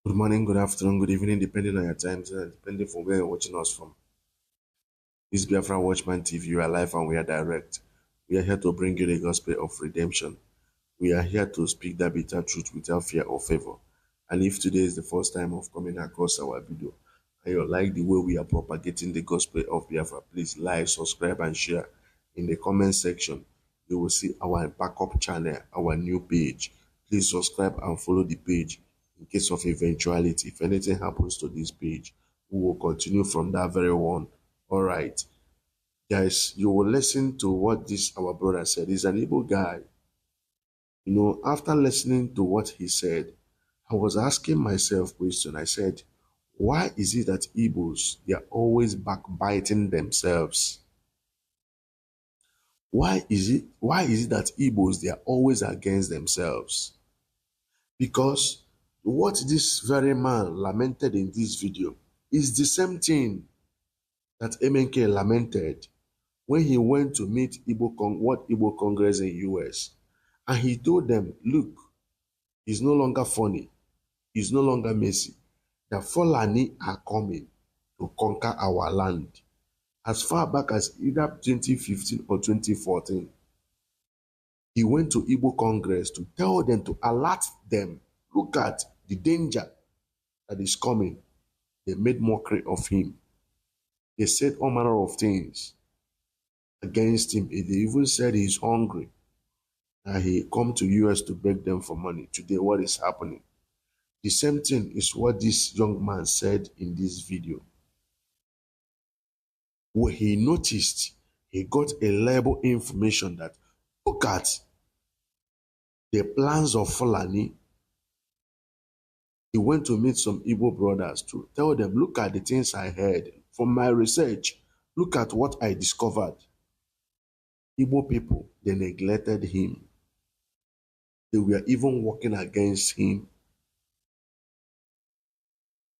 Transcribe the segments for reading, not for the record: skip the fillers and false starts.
Good morning, good afternoon, good evening, depending on your time zone, depending from where you're watching us from. This is Biafra Watchman TV. We are live and we are direct. We are here to bring you the gospel of redemption. We are here to speak that bitter truth without fear or favor. And if today is the first time of coming across our video, and you like the way we are propagating the gospel of Biafra, please like, subscribe, and share. In the comment section, you will see our backup channel, our new page. Please subscribe and follow the page in case of eventuality. If anything happens to this page, we will continue from that very one. All right. Guys, you will listen to what this our brother said. He's an able guy. After listening to what he said, I was asking myself question. I said, why is it that Igbos, they are always backbiting themselves? Why is it that Igbos, they are always against themselves? Because what this very man lamented in this video is the same thing that MNK lamented when he went to meet Igbo Congress in US. And he told them, look, it's no longer funny. It's no longer messy. The Fulani are coming to conquer our land. As far back as either 2015 or 2014, he went to Igbo Congress to tell them, to alert them, look at the danger that is coming. They made mockery of him. They said all manner of things against him. They even said he's hungry. And he come to US to beg them for money. Today, what is happening? The same thing is what this young man said in this video. When he noticed, he got a label information that, look at the plans of Fulani. He went to meet some Igbo brothers to tell them, look at the things I heard. From my research, look at what I discovered. Igbo people, they neglected him. They were even working against him.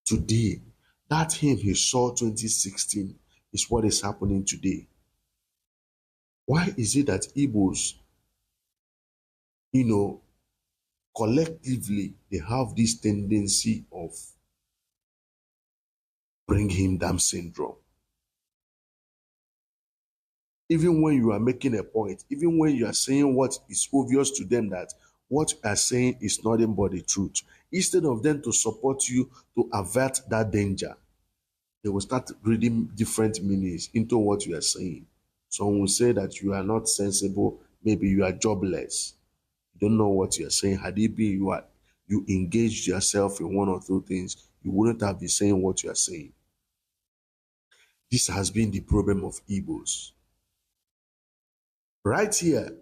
Today, that him he saw 2016 is what is happening today. Why is it that Igbos, collectively, they have this tendency of bring him down syndrome? Even when you are making a point, even when you are saying what is obvious to them that what you are saying is nothing but the truth, instead of them to support you to avert that danger, they will start reading different meanings into what you are saying. Some will say that you are not sensible, maybe you are jobless. You don't know what you are saying. Had it been you engaged yourself in one or two things, you wouldn't have been saying what you are saying. This has been the problem of Igbos. Right here,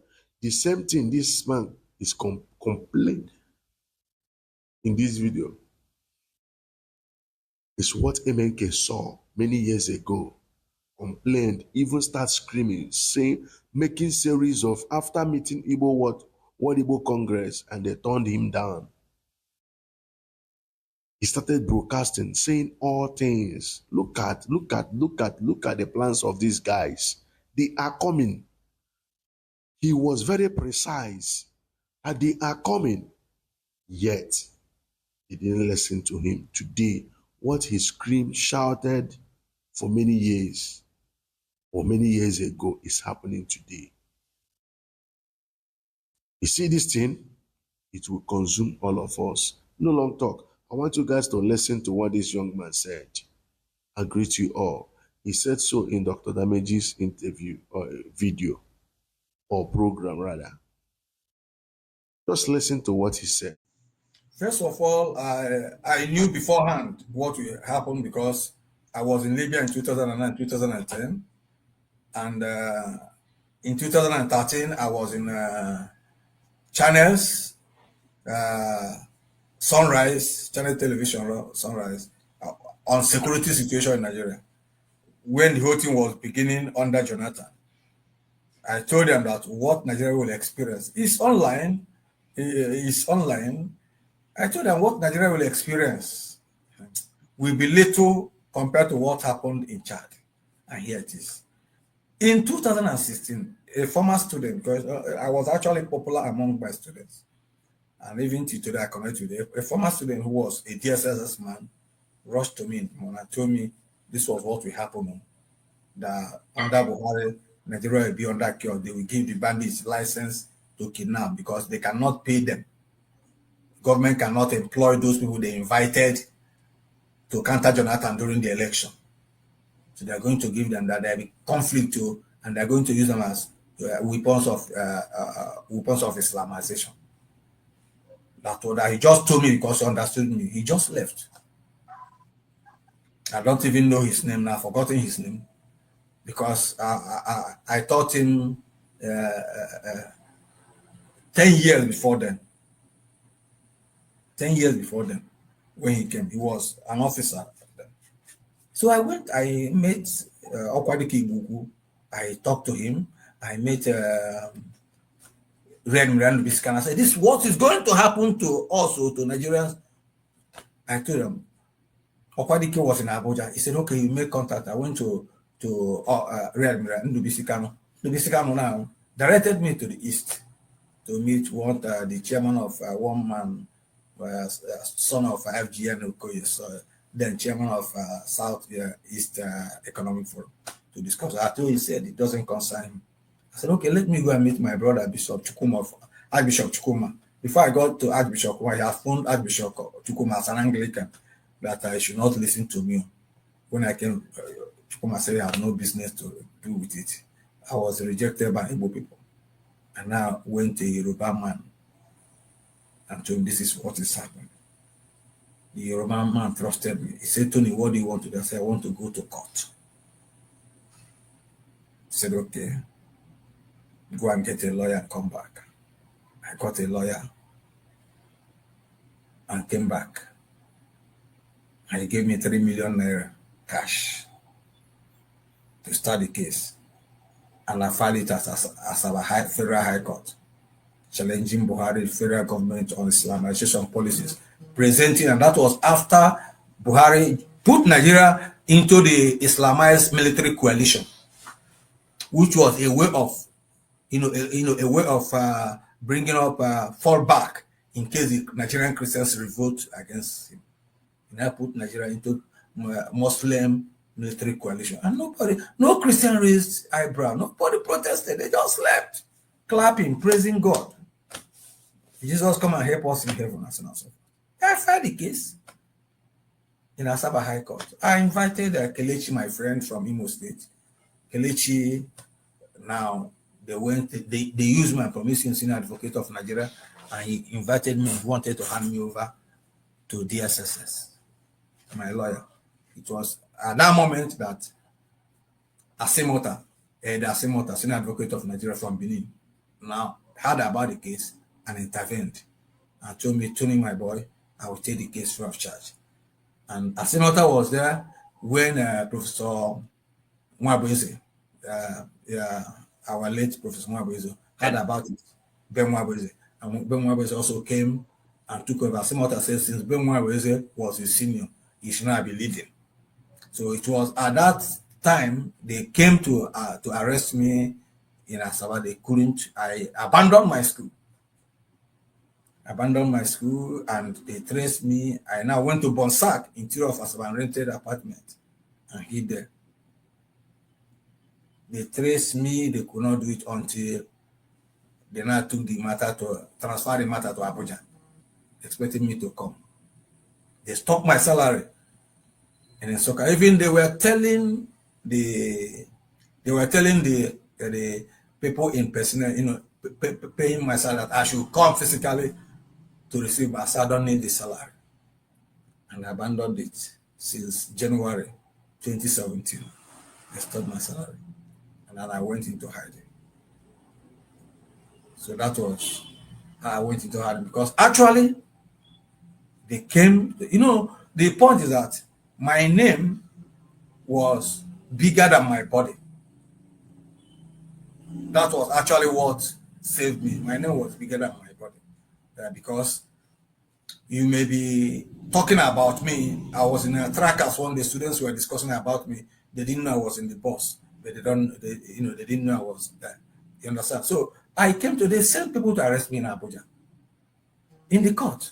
the same thing this man is complaining in this video is what MNK saw many years ago. Complained, even start screaming, saying, making series of after meeting Igbo what Igbo Congress, and they turned him down. He started broadcasting, saying all things. Look at the plans of these guys. They are coming. He was very precise that they are coming. Yet, they didn't listen to him. Today, what he screamed, shouted for many years, or many years ago, is happening today. You see this thing? It will consume all of us. No long talk. I want you guys to listen to what this young man said. I greet you all. He said so in Dr. Damage's interview or video or program rather. Just listen to what he said. First of all, I knew beforehand what will happen because I was in Libya in 2009, 2010. And in 2013, I was in Channels, Sunrise, Channel Television, Sunrise, on security situation in Nigeria. When the whole thing was beginning under Jonathan, I told them that what Nigeria will experience is online. Is online. I told them what Nigeria will experience will be little compared to what happened in Chad. And here it is. In 2016, a former student, because I was actually popular among my students, And even till today, I connect with a former student who was a DSSS man, rushed to me and told me this was what will happen. That under Buhari, Nigeria will be under cure. They will give the bandits license to kidnap because they cannot pay them. Government cannot employ those people they invited to counter Jonathan during the election. So they're going to give them that there will be conflict too, and they're going to use them as weapons of Islamization. That's what he just told me because he understood me. He just left. I don't even know his name now. I've forgotten his name because I taught him 10 years before then. 10 years before then, when he came, he was an officer. So I went. I met Okwadiki Gugu. I talked to him. I met Red Miranda Biscan. I said, "This what is going to happen to also to Nigerians." I told him. Okwadike was in Abuja. He said, "Okay, you make contact." I went to Real Miranda Ndubisikano. Ndubisikano now directed me to the east to meet what the chairman of one man, son of FGN Okoye, so then chairman of South East Economic Forum to discuss. I told he said it doesn't concern him. I said, okay, let me go and meet my brother Bishop Chukuma, Archbishop Chukuma. Before I got to Archbishop Chukuma, I had phoned Archbishop Chukuma as an Anglican that I should not listen to me. When I came, Chukuma said I have no business to do with it. I was rejected by Igbo people. And now went to a Yoruba man and told him this is what is happening. The Yoruba man trusted me. He said, Tony, what do you want to do? I said, I want to go to court. He said, okay, go and get a lawyer and come back. I got a lawyer and came back. And he gave me 3 million naira cash to start the case. And I filed it as our federal high court, challenging Buhari federal government on Islamization policies, presenting, and that was after Buhari put Nigeria into the Islamized military coalition, which was a way of, a way of bringing up fallback in case the Nigerian Christians revolt against him. And I put Nigeria into Muslim military coalition, and no Christian raised eyebrow, nobody protested, they just slept, clapping, praising God. Jesus come and help us in heaven, and so on. I filed the case in Asaba High Court. I invited Kelechi, my friend from Imo State. Kelechi, now they used my permission, senior advocate of Nigeria, and he invited me, he wanted to hand me over to DSSS, my lawyer. It was at that moment that Asimota, senior advocate of Nigeria from Benin, now heard about the case and intervened and told me, Tony, my boy, I will take the case free of charge. And Asimota was there when Professor Mwabweze, our late Professor Mwabweze, heard about it, Ben Mwabweze. And Ben Mwabweze also came and took over. Asimota said, since Ben Mwabweze was his senior, he should not be leading. So it was at that time they came to arrest me in Asaba. They couldn't. I abandoned my school. And they traced me. I now went to Bonsac, interior of Asaba, and rented an apartment and hid there. They traced me. They could not do it until they now took the matter to transfer the matter to Abuja, expecting me to come. They stopped my salary. And in soccer, even they were telling the people in personnel, paying my salary, that I should come physically to receive, but I don't need the salary. And I abandoned it since January 2017. I stopped my salary. And then I went into hiding. So that was how I went into hiding, because actually they came, the point is that my name was bigger than my body. That was actually what saved me. My name was bigger than my body. Because you may be talking about me. I was in a trackers when the students were discussing about me. They didn't know I was in the bus, but they didn't know I was there. You understand? So I came to the same people to arrest me in Abuja. in the court.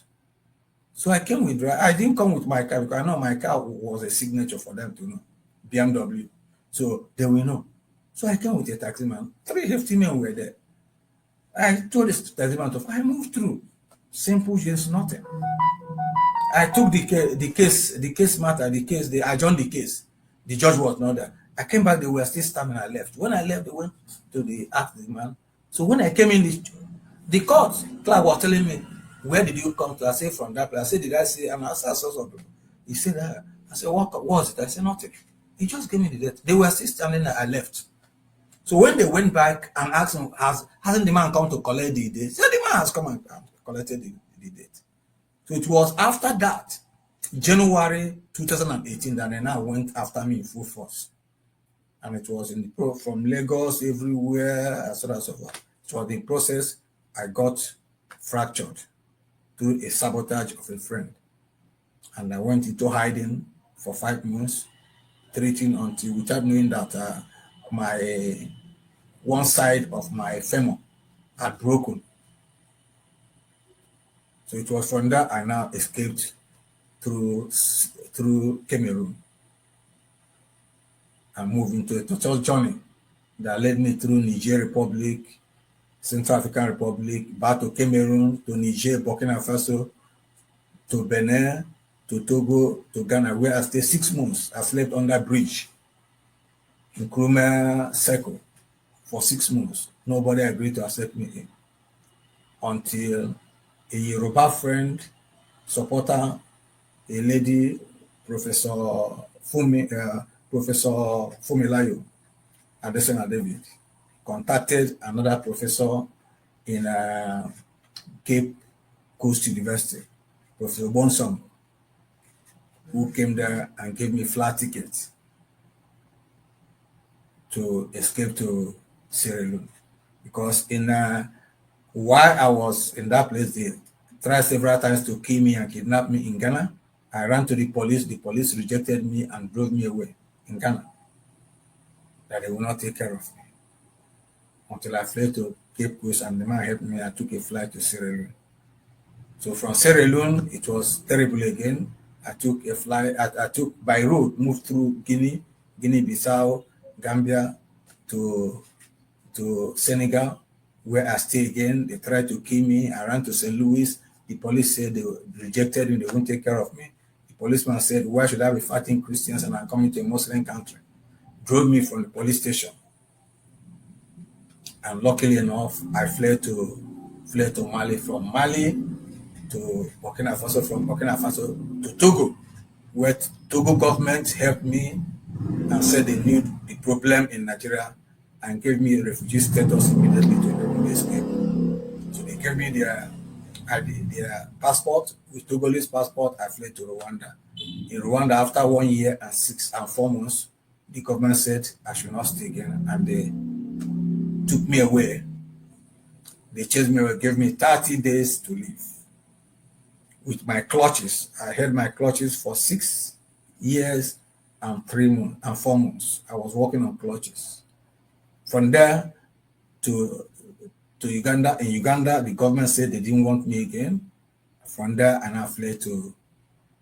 So I came with, I didn't come with my car because I know my car was a signature for them to know, BMW. So they will know. So I came with a taxi man. 3 hefty men were there. I told the taxi man to, I moved through. Simple, just nothing. I took the case matter, they adjourned the case. The judge was not there. I came back, they were still standing, I left. When I left, they went to ask the man. So when I came in, the court clerk was telling me, where did you come to? I said, from that place. I said, did I say, I'm asking source of people. He said, I said, what was it? I said, nothing. He just gave me the date. They were still standing there, I left. So when they went back and asked him, hasn't the man come to collect the date? He said, the man has come and collected the date. So it was after that, January 2018, that they now went after me in full force. And it was in the from Lagos, everywhere, and so on and so forth. It was the process I got fractured through a sabotage of a friend. And I went into hiding for 5 months, treating until, without knowing that my one side of my femur had broken. So it was from that I now escaped through Cameroon and moved into a total journey that led me through Niger Republic, Central African Republic, back to Cameroon, to Niger, Burkina Faso, to Benin, to Togo, to Ghana, where I stayed 6 months. I slept under bridge in Nkrumah Circle for 6 months. Nobody agreed to accept me in. Until a Yoruba friend, supporter, a lady, Professor Fumilayo Adesina David, contacted another professor in Cape Coast University, Professor Bonsom, who came there and gave me flight tickets to escape to Sierra Leone. Because while I was in that place, they tried several times to kill me and kidnap me in Ghana. I ran to the police rejected me and drove me away in Ghana, that they will not take care of me. Until I fled to Cape Coast and the man helped me. I took a flight to Sierra Leone. So from Sierra Leone, it was terrible again. I took a flight, I took by road, moved through Guinea-Bissau, Gambia to Senegal, where I stayed again. They tried to kill me. I ran to St. Louis. The police said they rejected me, they won't take care of me. The policeman said, why should I be fighting Christians and I'm coming to a Muslim country? Drove me from the police station. And luckily enough, I fled to Mali, from Mali to Burkina Faso, from Burkina Faso to Togo, where Togo government helped me and said they knew the problem in Nigeria and gave me a refugee status immediately to enable me escape. So they gave me their passport. With Togolese passport, I fled to Rwanda. In Rwanda, after 1 year and 6 and 4 months, the government said I should not stay again, and they took me away. They chased me away, gave me 30 days to leave. With my clutches, I held my clutches for 6 years and 3 months and 4 months. I was working on clutches. From there to Uganda. In Uganda, the government said they didn't want me again. From there, I now fled to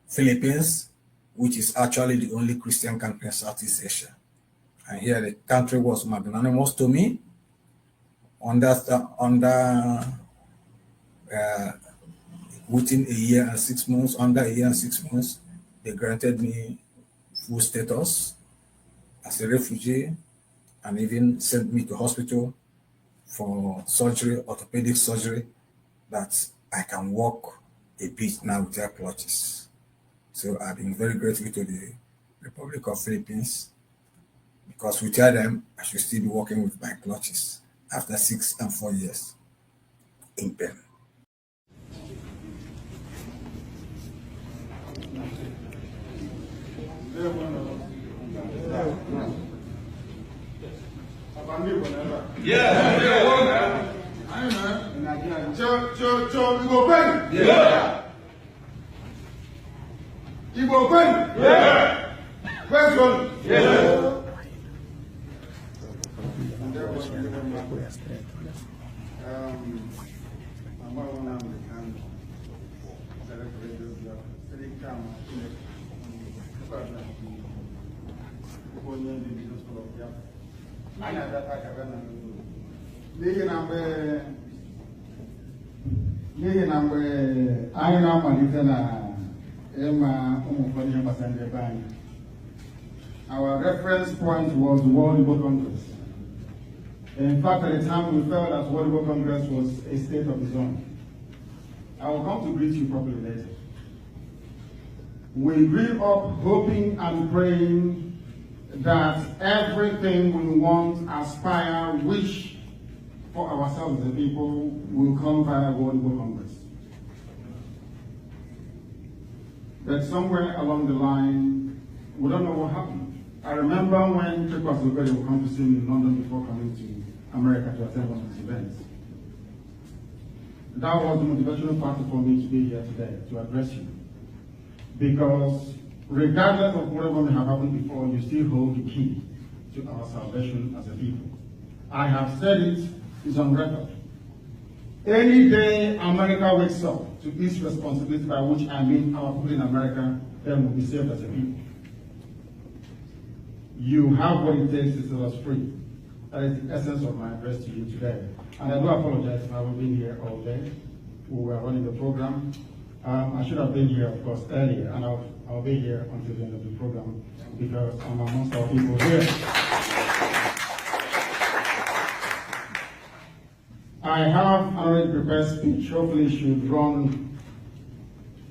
Philippines, which is actually the only Christian country in Southeast Asia. And here the country was magnanimous to me. Within a year and 6 months, under a year and 6 months, they granted me full status as a refugee and even sent me to hospital for surgery, orthopedic surgery, that I can walk a bit now without clutches. So I've been very grateful to the Republic of Philippines, because without them, I should still be working with my clutches after 6 and 4 years in pain. Yeah. You go pen? Yeah. You go pen? Yeah. Where's one? Yeah. n'ihi na mgbe anyị na-amalite na ịma ụmụ ụfọdụ ihe gbasara ndị ebe anyị, our reference point was the World Igbo Congress. In fact, at the time we felt that World Igbo Congress was a state of its own. I will come to greet you properly later. We grew up hoping and praying that everything we want, aspire, wish for ourselves as a people will come via World Igbo Congress. But somewhere along the line, we don't know what happened. I remember when Chekwas Lugari would come to see me in London before coming to America to attend one of his events. That was the motivational factor for me to be here today, to address you. Because regardless of whatever may have happened before, you still hold the key to our salvation as a people. I have said it, it's on record. Any day America wakes up to its responsibility, by which I mean our people in America, then we'll be saved as a people. You have what it takes to set us free. That is the essence of my address to you today. And I do apologize if I haven't been here all day. We were running the program. I should have been here, of course, earlier, and I'll be here until the end of the program because I'm amongst our people here. I have an already prepared speech. Hopefully, it should run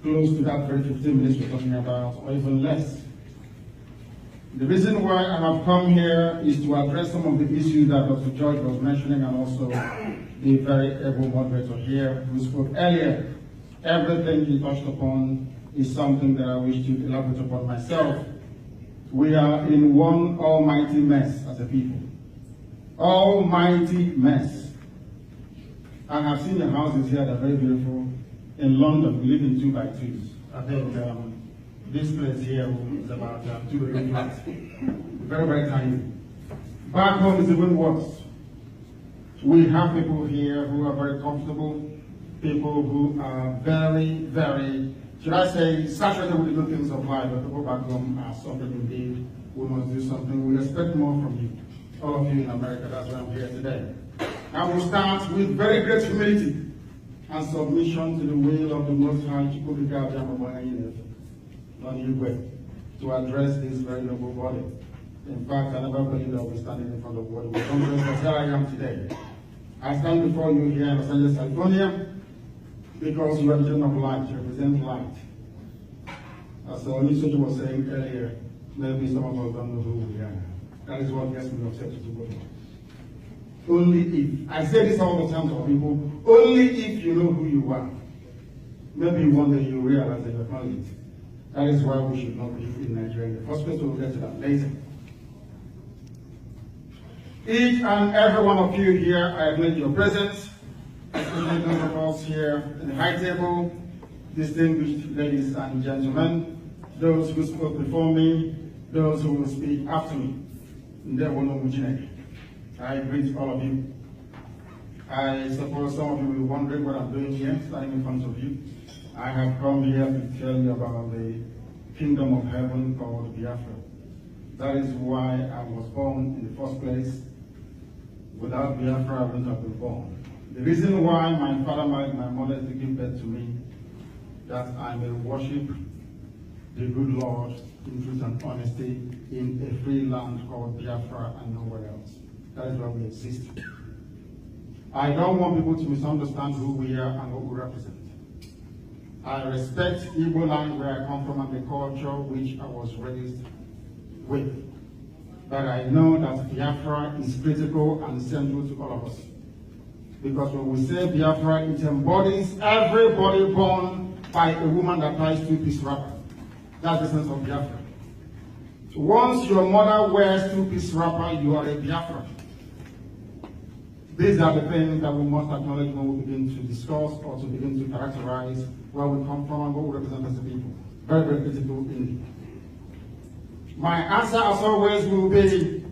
close to that very 15 minutes we're talking about, or even less. The reason why I have come here is to address some of the issues that Dr. George was mentioning, and also the very able moderator here who spoke earlier. Everything he touched upon is something that I wish to elaborate upon myself. We are in one almighty mess as a people. Almighty mess. I have seen the houses here that are very beautiful. In London, we live in 2x2s. I think this place here is about 2 bedroom flats. Very, very tiny. Back home is even worse. We have people here who are very comfortable, people who are very, very, should I say, saturated with the good things of life, but people back home are suffering indeed. We must do something. We expect more from you, all of you in America. That's why I'm here today. I will start with very great humility and submission to the will of the Most High, to address this very noble body. In fact, I never believed I would be standing in front of World Igbo Congress, but here I am today. I stand before you here in Los Angeles, California, because you are the children of light, you represent light. As Onisoji was saying earlier, maybe some of us don't know who we are. That is what gets me upset to go. Only if, I say this all the time to people, only if you know who you are. Maybe one day you realize that you're not it. That is why we should not be in Nigeria in the first place. We'll get to that later. Each and every one of you here, I acknowledge your presence. Especially those of us here in the high table, distinguished ladies and gentlemen, those who spoke before me, those who will speak after me. I greet all of you. I suppose some of you will be wondering what I'm doing here, standing in front of you. I have come here to tell you about the kingdom of heaven called Biafra. That is why I was born in the first place. Without Biafra, I wouldn't have been born. The reason why my father married my mother is to give birth to me, that I may worship the good Lord in truth and honesty in a free land called Biafra and nowhere else. That is why we exist. I don't want people to misunderstand who we are and what we represent. I respect Igbo land where I come from and the culture which I was raised with. But I know that Biafra is critical and central to all of us. Because when we say Biafra, it embodies everybody born by a woman that ties two-piece wrapper. That's the sense of Biafra. Once your mother wears two-piece wrapper, you are a Biafra. These are the things that we must acknowledge when we begin to discuss or to begin to characterize where we come from and what we represent as a people. Very, very critical indeed. My answer, as always, will be,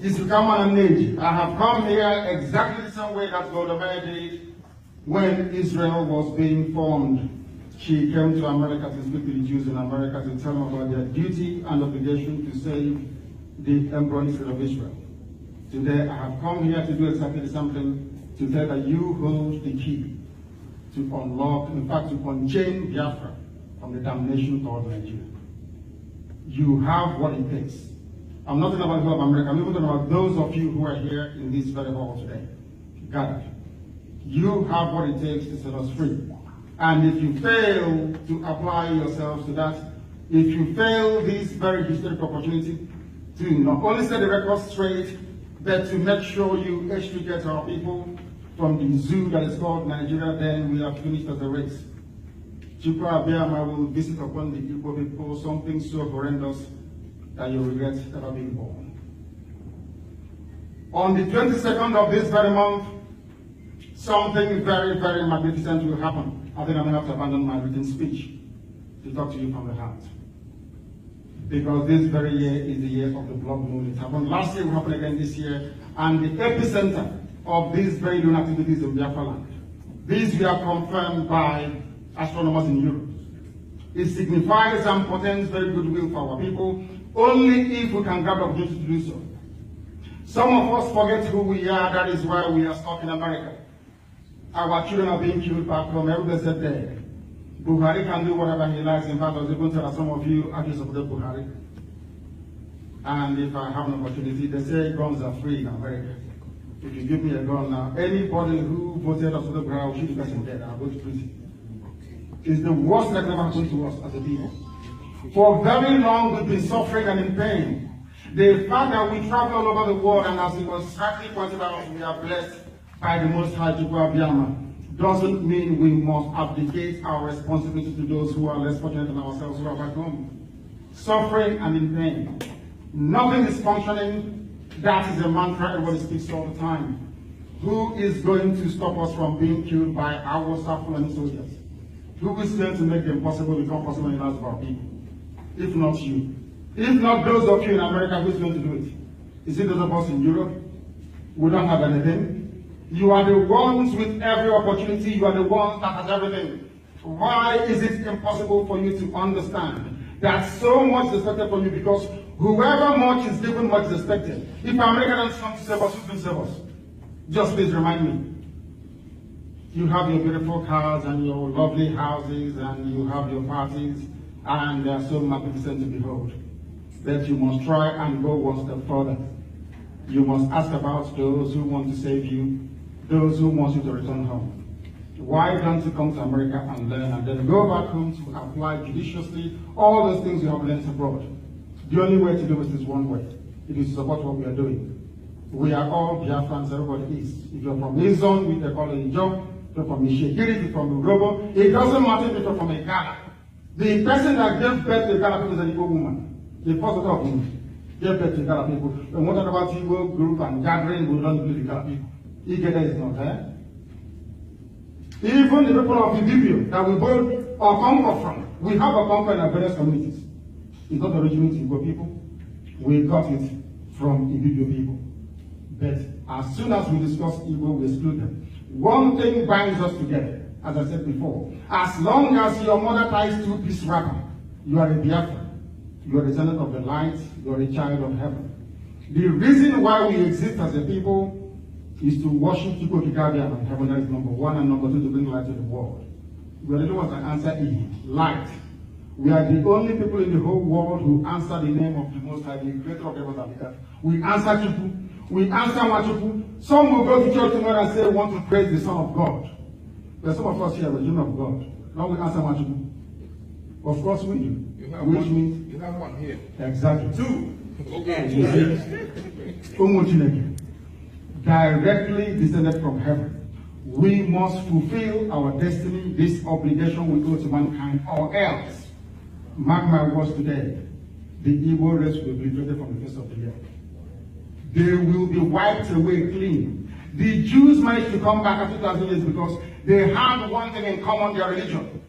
is to come on an age. I have come here exactly the same way that Golda Meir did when Israel was being formed She came to America to speak to the Jews in America to tell them about their duty and obligation to save the embryonic state of Israel. Today, I have come here to do exactly the same thing, to tell that you hold the key to unlock, in fact, to unchain Biafra from the damnation called Nigeria. You have what it takes. I'm not talking about the whole of America, I'm even talking about those of you who are here in this very hall today, gathered. You have what it takes to set us free. And if you fail to apply yourselves to that, if you fail this very historic opportunity to not only set the record straight, but to make sure you extricate our people from the zoo that is called Nigeria, then we are finished as a race. Chukwu Abiyama will visit upon the Igbo people something so horrendous that you regret ever being born. On the 22nd of this very month, something very, very magnificent will happen. I think I'm going to have to abandon my written speech to talk to you from the heart. Because this very year is the year of the blood moon. It happened last year, it will happen again this year. And the epicenter of these very lunar activities in Biafra land. These were confirmed by astronomers in Europe. It signifies and portends very goodwill for our people, only if we can grab the opportunity to do so. Some of us forget who we are, that is why we are stuck in America. Our children are being killed back home, everybody said there. Buhari can do whatever he likes. In fact, I was even told that some of you actually supported Buhari. And if I have an opportunity, they say guns are free in America. If you give me a gun now, anybody who voted us for the Buhari will shoot the person dead. I'll go to prison. It's the worst that ever happened to us as a people. For very long, we've been suffering and in pain. The fact that we travel all over the world, and as it was rightly pointed out, we are blessed by the Most High Chukwu Abiyama, doesn't mean we must abdicate our responsibility to those who are less fortunate than ourselves who are back home. Suffering and in pain. Nothing is functioning. That is a mantra everybody speaks all the time. Who is going to stop us from being killed by our Fulani soldiers? Who is going to make the impossible become possible in the lives of our people? If not you. If not those of you in America, who's going to do it? Is it those of us in Europe? We don't have anything. You are the ones with every opportunity. You are the ones that has everything. Why is it impossible for you to understand that so much is expected from you? Because whoever much is given, much is expected. If America doesn't come to save us, who's going to save us? Just please remind me. You have your beautiful cars and your lovely houses and you have your parties and they are so magnificent to behold. But you must try and go one step further. You must ask about those who want to save you, those who want you to return home. Why don't you come to America and learn and then go back home to apply judiciously all those things you have learned abroad? The only way to do it is one way. It is to support what we are doing. We are all Biafrans, everybody is. If you're from Izon, they call it Ijo. If you're from Ishekiri, if you're from Urobo, it doesn't matter if you're from a Ghana. The person that gave birth to the Ghana people is an Igbo woman. The first of woman gave birth to the Ghana people. When we talk about Igbo group and gathering, we don't include the Ghana people. Igede is not there. Even the people of Ibibio that we both come from, we have a conquer in our various communities. It's not original to Igbo people. We got it from Ibibio people. But as soon as we discuss Igbo, we exclude them. One thing binds us together, as I said before. As long as your mother ties two-piece wrapper, you are a Biafra. You are a descendant of the light. You are a child of heaven. The reason why we exist as a people is to worship Chukwu and heaven. That is number one, and number two, to bring light to the world. We are the ones that answer E, light. We are the only people in the whole world who answer the name of the Most High, the creator of the heavens and the earth. We answer Chukwu. We answer Chukwu. Some will go to church tomorrow and say, we want to praise the Son of God. But some of us here are the children of God. Now we answer Chukwu. Of course we do. Which means you have one here. Exactly. Two. Okay. Directly descended from heaven. We must fulfill our destiny, this obligation we owe to mankind, or else, mark my words today, the evil race will be obliterated from the face of the earth. They will be wiped away clean. The Jews managed to come back after 2,000 years because they have one thing in common, their religion.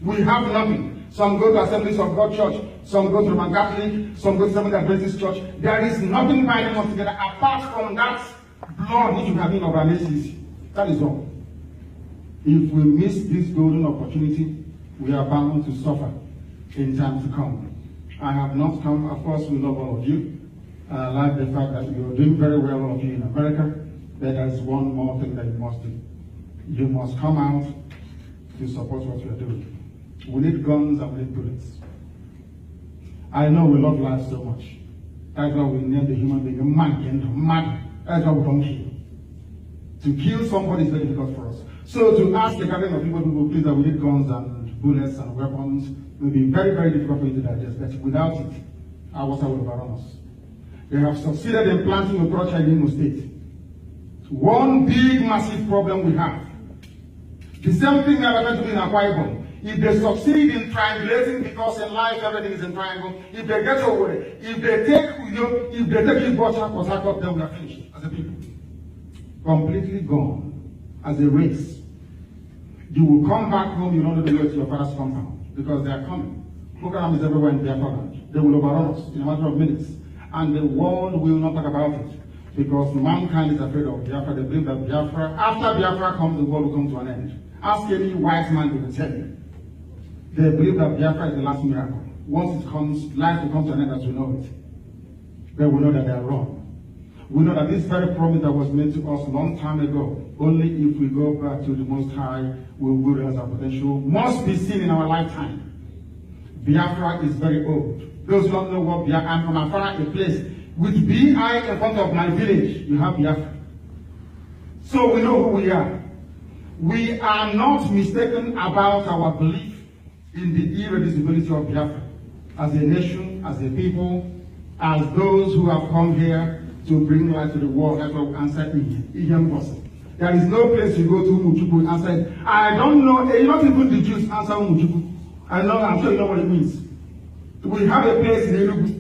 We have nothing. Some go to Assemblies of God Church, some go to Roman Catholic, some go to Seventh Adventist Church. There is nothing binding us together apart from that blood which we have in our nations. That is all. If we miss this golden opportunity, we are bound to suffer in time to come. I have not come, of course, we love all of you. I like the fact that you're doing very well, all of you in America, but there's one more thing that you must do. You must come out to support what we are doing. We need guns and we need bullets. I know we love life so much. That's why we name the human being a man. That's why we don't kill. To kill somebody is very difficult for us. So to ask the gathering of people who will please that we need guns and bullets and weapons will be very, very difficult for you to digest. But without it, our water will overrun us. They have succeeded in planting a culture in Imo State. One big, massive problem we have. The same thing that happened to be in Akwa Ibom. If they succeed in triangulating, because in life everything is in triangle, if they get away, if they take it Port Harcourt, then we are finished as a people. Completely gone as a race. You will come back home, you don't know the way to your father's compound, because they are coming. Program is everywhere in Biafra land. They will overrun us in a matter of minutes. And the world will not talk about it, because mankind is afraid of Biafra. They believe that Biafra, after Biafra comes, the world will come to an end. Ask any wise man, they will tell you. They believe that Biafra is the last miracle. Once it comes, life will come to an end as we know it. They will know that they are wrong. We know that this very promise that was made to us a long time ago, only if we go back to the Most High, we will realize our potential, must be seen in our lifetime. Biafra is very old. Those who don't know what Biafra, I'm from Afara, a place with B.I. in front of my village, you have Biafra. So we know who we are. We are not mistaken about our belief in the irreducibility of Biafra as a nation, as a people, as those who have come here to bring light to the world. That's what we answer Ihe. There is no place you go to Umuchukwu and say, I don't know, not even the Jews answer Umuchukwu. I'm sure you know what it means. We have a place in Enugu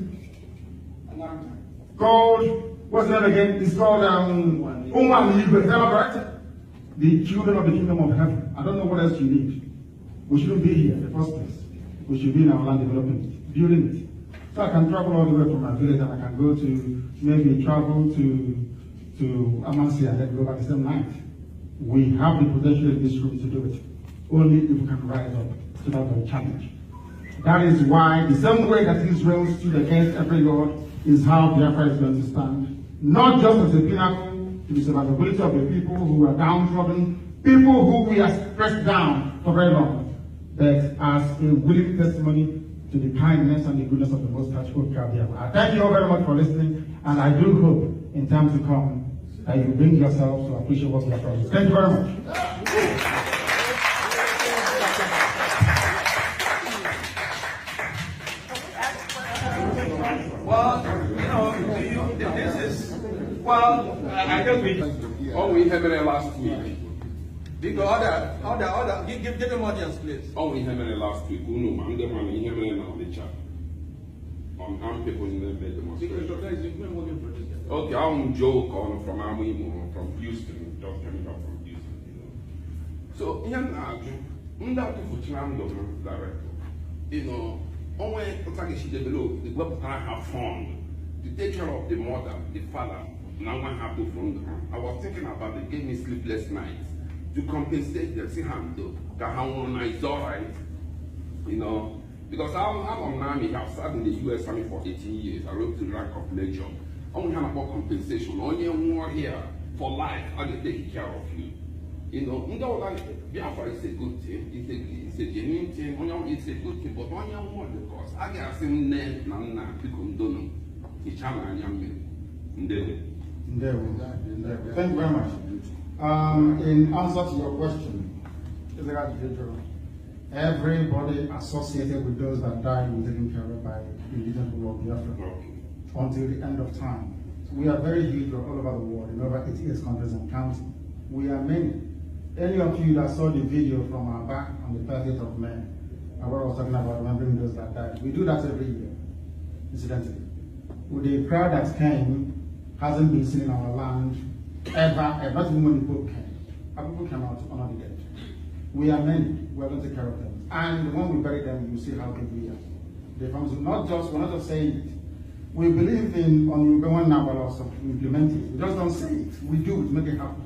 called, what's the name again? It's called Umwanibe. Is that correct? The children of the kingdom of heaven. I don't know what else you need. We shouldn't be here in the first place. We should be in our land developing it, building it. So I can travel all the way from my village and I can go to, maybe travel to Amansi and then go back the same night. We have the potential in this room to do it. Only if we can rise up to that challenge. That is why the same way that Israel stood against every God is how Biafra is going to stand. Not just as a pinnacle to the survivability of the people who are downtrodden, people who we have pressed down for very long, but as a willing testimony to the kindness and the goodness of the Most High Biafra. I thank you all very much for listening, and I do hope in time to come that you bring yourselves to appreciate what Biafra is. Thank you very much. I guess we had it last week. Give them audience, please. We had it last week. I'm the one in here now, the chat. I'm people in the demonstration. Okay, I'm Joe calling from Amimo, from Houston, just coming up from Houston, you know. So, here now, I'm not the director. You know, only she developed the web can have fun to take care of the mother, the father. Now I have to from them. I was thinking about they gave me sleepless nights to compensate them. See how it's all right, you know. Because I'm an army. I've served in the U.S. Army for 18 years. I wrote to the rank of major. I only have about compensation. Only one here for life. I can take care of you. You know, Biafra is a good thing. It's a genuine thing. It's a good thing. But only one because I get same name na people don't know. It's challenge Thank you very much. In answer to your question, everybody associated with those that died was taken care of by the indigenous people of Biafra until the end of time. We are very huge all over the world, in over 88 countries and counting. We are many. Any of you that saw the video from our back on the 30th of May, where I was talking about remembering those that died, we do that every year, incidentally. With the crowd that came, hasn't been seen in our land ever, not even when the Pope came. Our people came out to honor the dead. We are many, we are going to take care of them. And when we bury them, you see how big we are. The families, we're not just saying it. We believe in on Ugawan Nabal also, we implement it. We just don't say it. We do it, make it happen.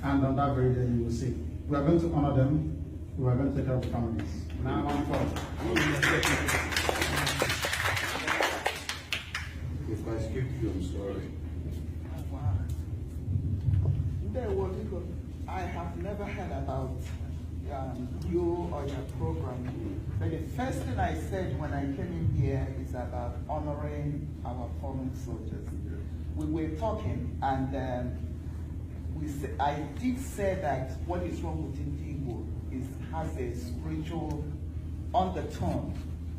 And on that very day, you will see. We are going to honor them we are going to take care of the families. Now on forward. If I skipped you, I'm sorry. Wow. I have never heard about you or your program. But the first thing I said when I came in here is about honoring our fallen soldiers. We were talking, and I did say that what is wrong with Igbo has a spiritual undertone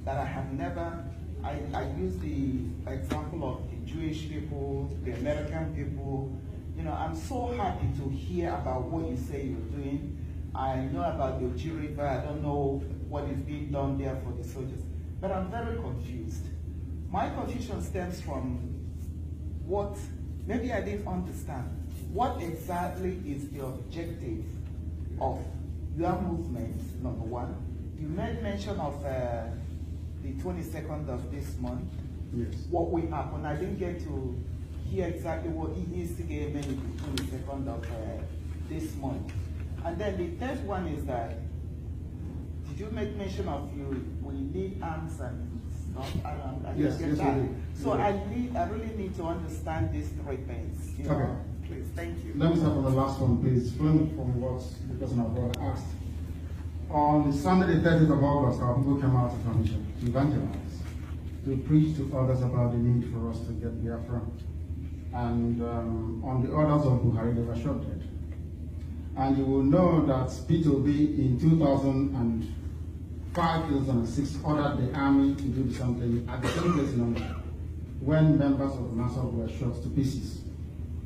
that I have never. I use the example of the Jewish people, the American people. You know, I'm so happy to hear about what you say you're doing. I know about the Oji River. I don't know what is being done there for the soldiers, but I'm very confused. My confusion stems from what, maybe I didn't understand. What exactly is the objective of your movement, number one? You made mention of the 22nd of this month. Yes. What will happen? I didn't get to hear exactly what he is to get the 22nd of this month. And then the third one is that, did you make mention of we need arms and stuff? I Yes, get yes, that. we do. So I really need to understand these three things. You know? Okay. Please, thank you. Let me start from the last one, please. From what the person abroad asked. On Sunday, the 30th of August, our people came out of Fulanisation to evangelize, to preach to others about the need for us to get Biafra. And on the orders of Buhari, they were shot dead. And you will know that P2B in 2005, 2006 ordered the army to do something at the same place in London when members of the Massacre were shot to pieces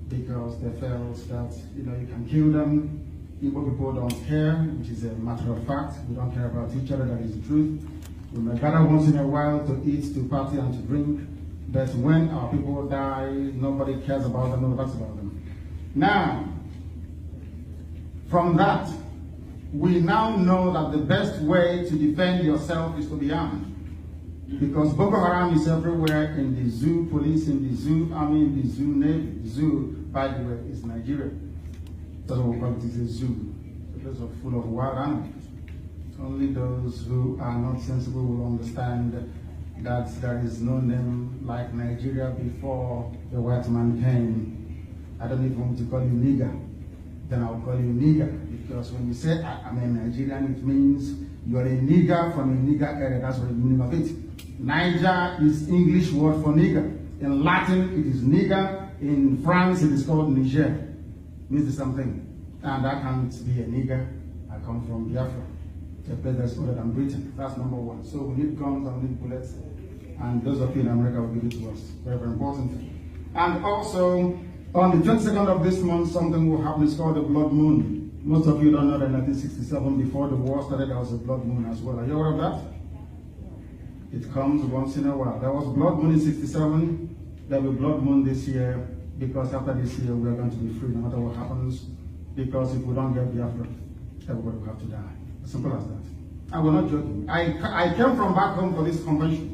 because they felt that you can kill them. Igbo people don't care, which is a matter of fact. We don't care about each other, that is the truth. We may gather once in a while to eat, to party, and to drink. But when our people die, nobody cares about them, nobody talks about them. Now, from that, we now know that the best way to defend yourself is to be armed. Because Boko Haram is everywhere, in the zoo, police in the zoo, army in the zoo, navy. The zoo, by the way, is Nigeria. That's what we call it, is a zoo. A place full of wild animals. Only those who are not sensible will understand that there is no name like Nigeria before the white man came. I don't even want to call you nigger. Then I'll call you nigger, because when you say I'm a Nigerian, it means you're a nigger from a nigger area. That's what the meaning of it. Niger is English word for nigger. In Latin, it is nigger. In France, it is called Niger. It means the same thing. And I can't be a nigger. I come from Biafra, a place that's older than Britain. That's number one. So we need guns and we need bullets. And those of you in America will give it to us. Very, very important. And also, on the 22nd of this month, something will happen. It's called the blood moon. Most of you don't know that in 1967, before the war started, there was a blood moon as well. Are you aware of that? It comes once in a while. There was blood moon in 67. There will be blood moon this year, because after this year, we are going to be free no matter what happens. Because if we don't get Biafra, everybody will have to die. As simple as that. I will not joking. I came from back home for this convention.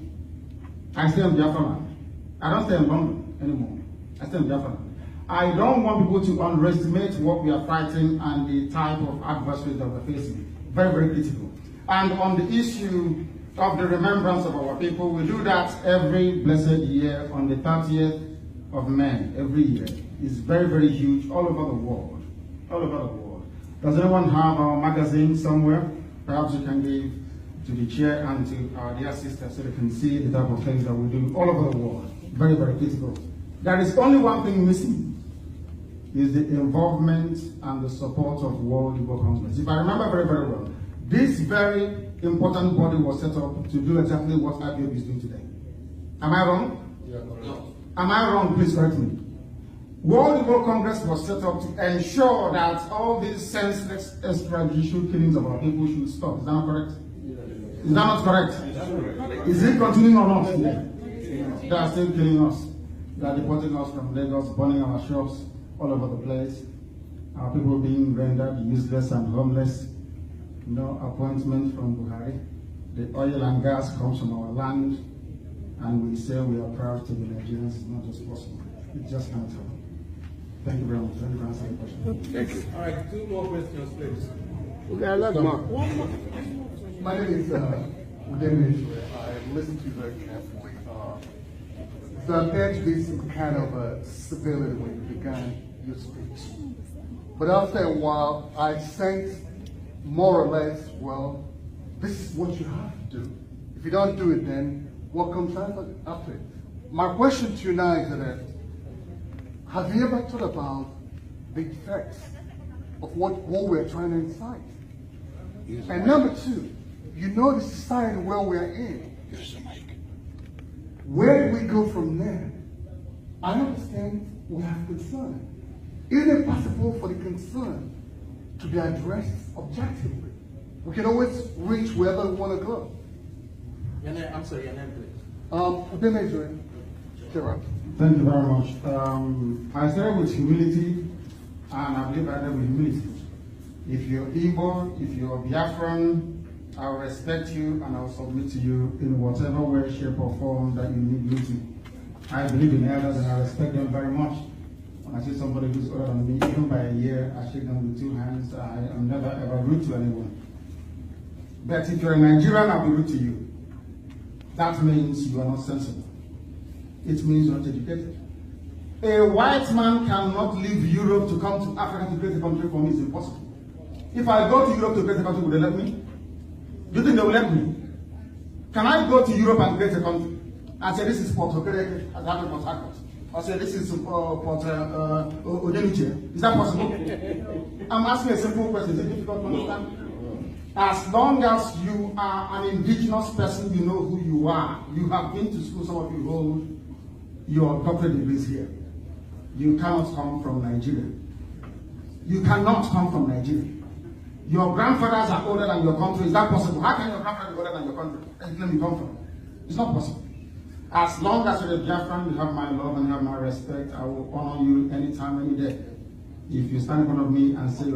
I stay in Biafra land. I don't stay in London anymore. I stay in Biafra land. I don't want people to underestimate what we are fighting and the type of adversaries that we're facing. Very, very critical. And on the issue of the remembrance of our people, we do that every blessed year on the 30th of May, every year. It's very, very huge all over the world. All over the world. Does anyone have our magazine somewhere? Perhaps you can give to the chair and to our dear sisters so they can see the type of things that we do all over the world. Very, very critical. There is only one thing missing, is the involvement and the support of World Igbo Congress. If I remember very, very well, this very important body was set up to do exactly what IPOB is doing today. Am I wrong? Yeah, no. Am I wrong? Please correct me. World Igbo Congress was set up to ensure that all these senseless extrajudicial killings of our people should stop. Is that not correct? Is that not correct? Is it continuing or not? They are still killing us. They are deporting us from Lagos, burning our shops all over the place. Our people being rendered useless and homeless. No appointment from Buhari. The oil and gas comes from our land, and we say we are proud to be Nigerians. It's not just possible. It just cannot happen. Thank you very much. Let me answer the question. Thank you. All right, two more questions, please. My name is Udemy. I listened to you very carefully. There appeared to be some kind of civility when you began your speech. But after a while, I sensed more or less, well, this is what you have to do. If you don't do it, then what comes after it? My question to you now is that, have you ever thought about the effects of what we're trying to incite? And number two, you know the society where we're in. Where do we go from there? I understand we have concern. Is it possible for the concern to be addressed objectively? We can always reach wherever we want to go. Your name, I'm sorry, your name, please. Udemy. Sure. Thank you very much. I started with humility, and I believe I ended with humility. If you're Igbo, if you're Biafran, I will respect you and I will submit to you in whatever way, shape, or form that you need me to. I believe in elders and I respect them very much. When I see somebody who's older than me, even by a year, I shake them with 2 hands. I am never ever rude to anyone. But if you're a Nigerian, I'll be rude to you. That means you are not sensible. It means you're not educated. A white man cannot leave Europe to come to Africa to create a country. For me, it's impossible. If I go to Europe to create a country, will they let me? Do you think they will let me? Can I go to Europe and create a country and say this is Port Okereke, as I Port Harcourt, or say this is Port Odenuche? Is that possible? I'm asking a simple question. Is it difficult to understand? As long as you are an indigenous person, you know who you are. You have been to school. Some of you hold your doctorate degrees here. You cannot come from Nigeria. You cannot come from Nigeria. Your grandfathers are older than your country. Is that possible? How can your grandfather be older than your country? And where you come from? It's not possible. As long as you're a Biafran, you have my love and you have my respect. I will honor you anytime, any day. If you stand in front of me and say